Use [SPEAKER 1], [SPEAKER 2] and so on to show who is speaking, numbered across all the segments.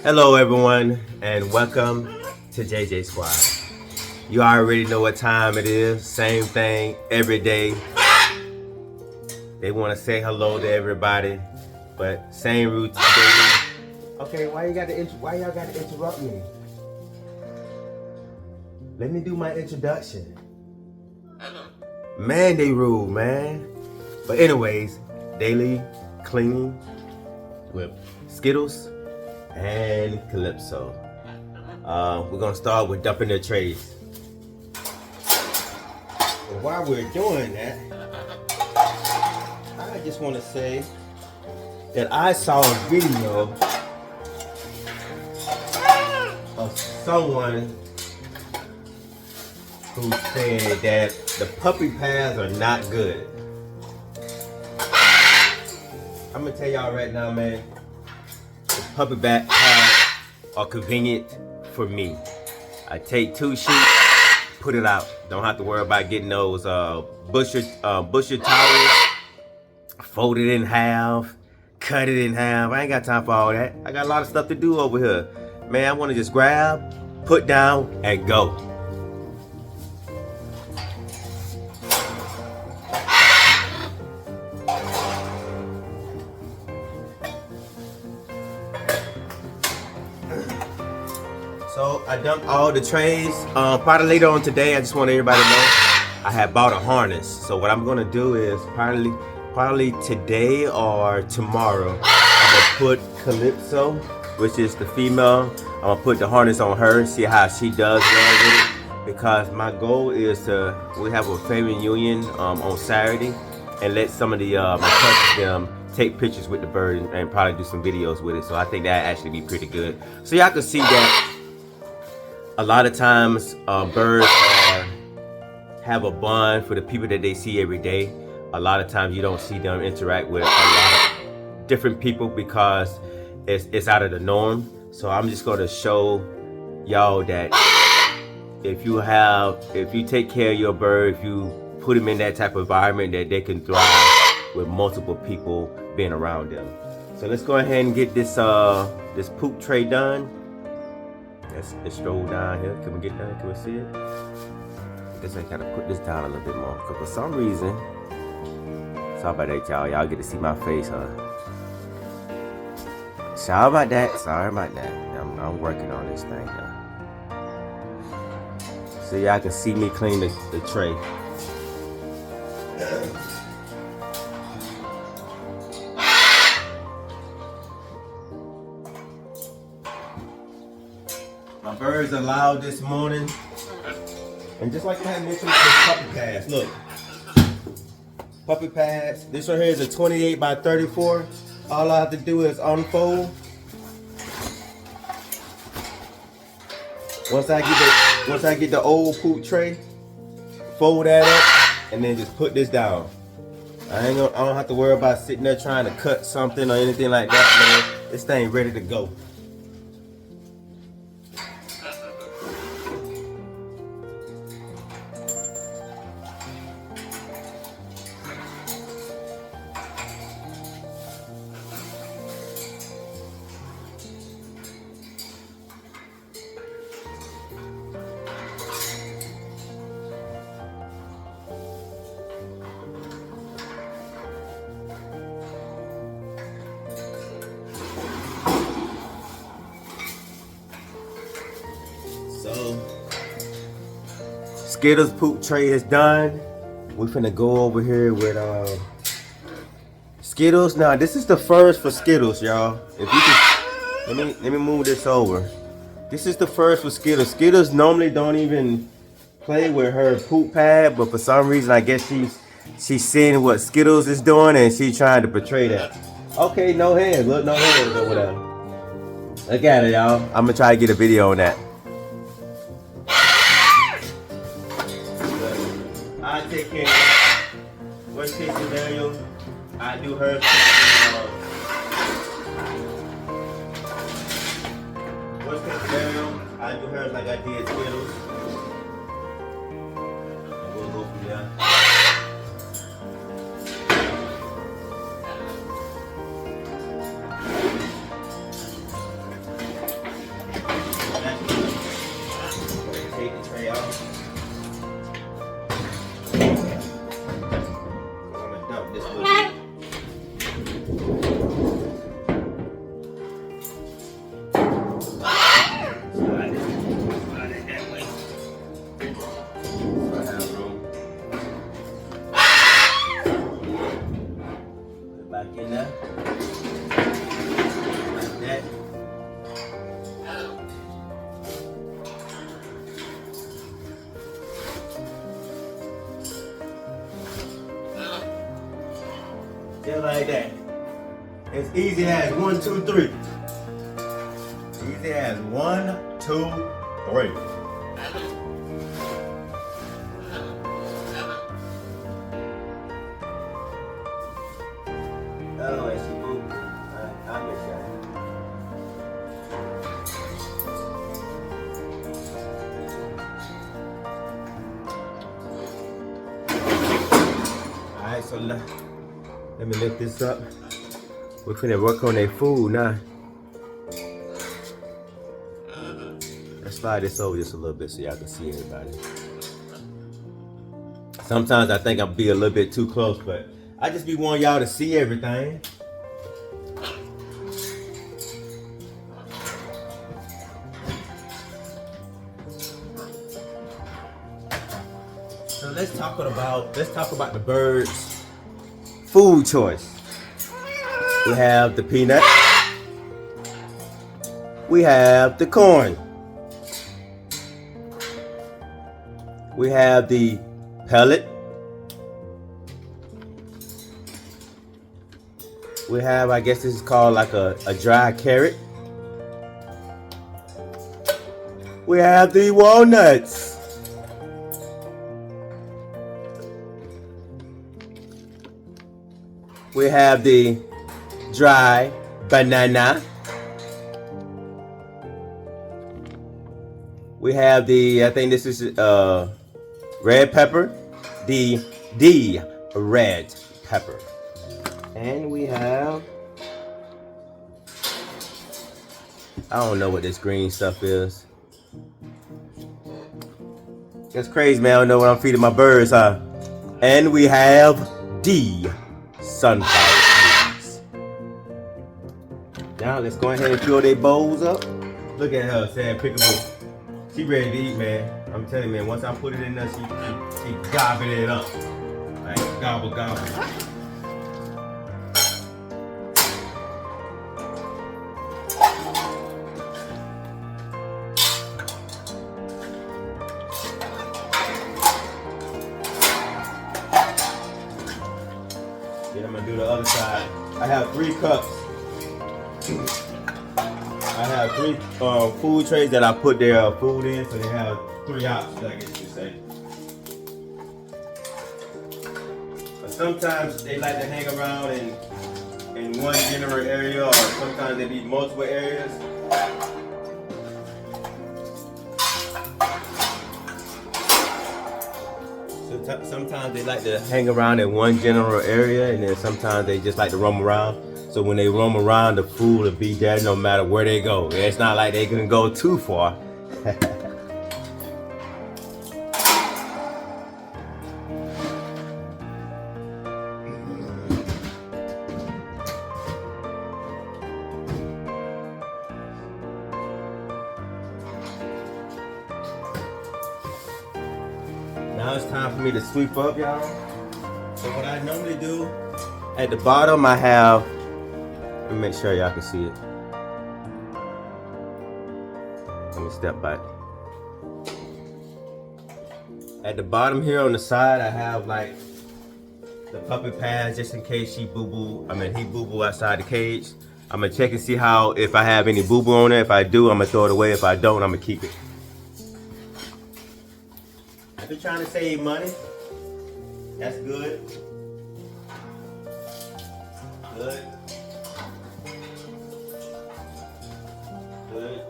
[SPEAKER 1] Hello everyone and welcome to JJ Squad. You already know what time it is. Same thing every day. They want to say hello to everybody, but same routine. Okay, why y'all got to interrupt me? Let me do my introduction. Man, they rude, man. But anyways, daily cleaning with Skittles and Calypso. We're gonna start with dumping the trays. And while we're doing that, I just want to say that I saw a video of someone who said that the puppy pads are not good. I'm gonna tell y'all right now, man. Puppy back pads are convenient for me. I take 2 sheets, put it out. Don't have to worry about getting those busher towels, fold it in half, cut it in half. I ain't got time for all that. I got a lot of stuff to do over here. Man, I want to just grab, put down, and go. So I dumped all the trays. Probably later on today, I just want everybody to know I had bought a harness. So what I'm gonna do is probably today or tomorrow, I'm gonna put Calypso, which is the female. I'm gonna put the harness on her, see how she does well with it. Because my goal is we have a family reunion on Saturday, and let some of the my cousins take pictures with the bird and probably do some videos with it. So I think that actually be pretty good. So y'all can see that. A lot of times, birds have a bond for the people that they see every day. A lot of times, you don't see them interact with a lot of different people because it's out of the norm. So I'm just going to show y'all that if you take care of your bird, if you put them in that type of environment, that they can thrive with multiple people being around them. So let's go ahead and get this poop tray done. Let's stroll down here. Can we get down? Can we see it? I guess I gotta put this down a little bit more. Cause for some reason, sorry about that, y'all. Y'all get to see my face, huh? Sorry about that. Sorry about that. I'm working on this thing now. So y'all can see me clean the tray. My birds are loud this morning. And just like I had mentioned, it's puppy pads. Look. Puppy pads. This right here is a 28 by 34. All I have to do is unfold. Once I get the old poop tray, fold that up, and then just put this down. I don't have to worry about sitting there trying to cut something or anything like that, man. This thing ready to go. So, Skittles poop tray is done. We finna go over here with Skittles. Now this is the first for Skittles, y'all. If you can, let me move this over. This is the first for Skittles. Skittles normally don't even play with her poop pad, but for some reason I guess she's seeing what Skittles is doing and she's trying to portray that. Okay, no hands. Look, no hands over there. Look at it, y'all. I'm gonna try to get a video on that. I take care of worst case scenario. I do her. Worst case scenario, I do hers like I did Skittles. And we'll go from there. Just like that. It's easy as 1, 2, 3. Easy as 1, 2, 3. Oh, and she moved. I miss that. Alright, so let me lift this up. We're finna work on their food now. Let's slide this over just a little bit so y'all can see everybody. Sometimes I think I'll be a little bit too close, but I just be wanting y'all to see everything. So let's talk about the birds' food choice. We have the peanut. We have the corn. We have the pellet. We have, I guess this is called like a dry carrot. We have the walnuts. We have the dry banana. We have the, I think this is red pepper, the red pepper. And we have, I don't know what this green stuff is. That's crazy, man. I don't know what I'm feeding my birds, huh? And we have the sunflower seeds. Now let's go ahead and fill their bowls up. Look at her saying pickable. She ready to eat, man. I'm telling you, man, once I put it in there, she gobbling it up. Like gobble, gobble. Then I'm gonna do the other side. I have 3 cups. I have 3 food trays that I put their food in, so they have 3 options, I guess you could say. But sometimes they like to hang around in one general area, or sometimes they be multiple areas. So sometimes they like to hang around in one general area, and then sometimes they just like to roam around. So when they roam around, the food will be there no matter where they go. It's not like they can go too far. Now it's time for me to sweep up, y'all. So what I normally do, at the bottom I have, let me make sure y'all can see it. Let me step back. At the bottom here on the side, I have like the puppy pads just in case he boo-boo outside the cage. I'm gonna check and see if I have any boo-boo on it. If I do, I'm gonna throw it away. If I don't, I'm gonna keep it. I've been trying to save money. That's good. Good. Good.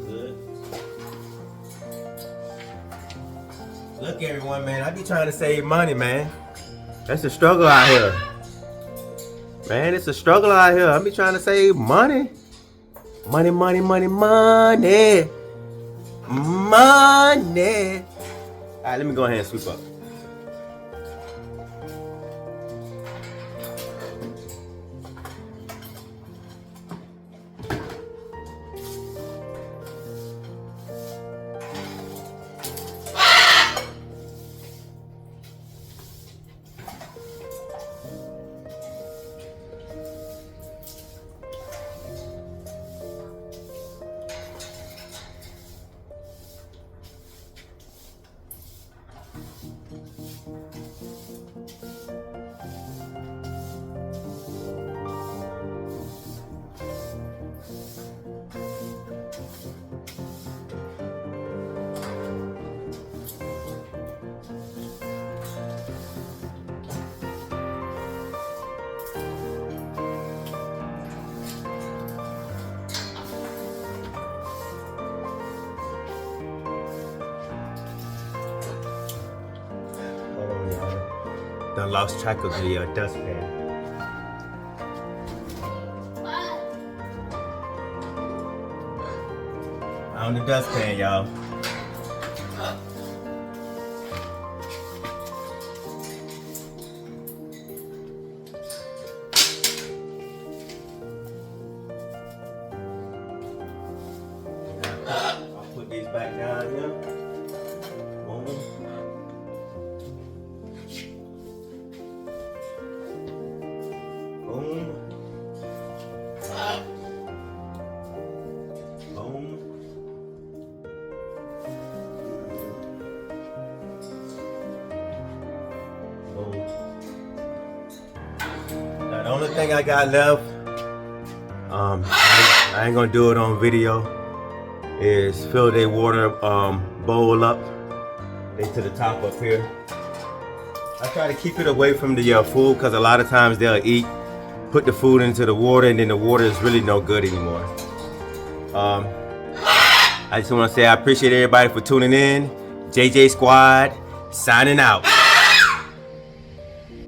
[SPEAKER 1] Good. Look, everyone, man. I be trying to save money, man. That's a struggle out here. Man, it's a struggle out here. I be trying to save money. Money, money, money, money. Money. All right, let me go ahead and sweep up. Done lost track of the dustpan. On the dustpan, y'all. I'll put these back down here. Boom. Boom. Boom. Now the only thing I got left, I ain't gonna do it on video, is fill their water bowl up into the top up here. I try to keep it away from the food because a lot of times they'll eat, put the food into the water, and then the water is really no good anymore. I just want to say I appreciate everybody for tuning in. JJ Squad signing out.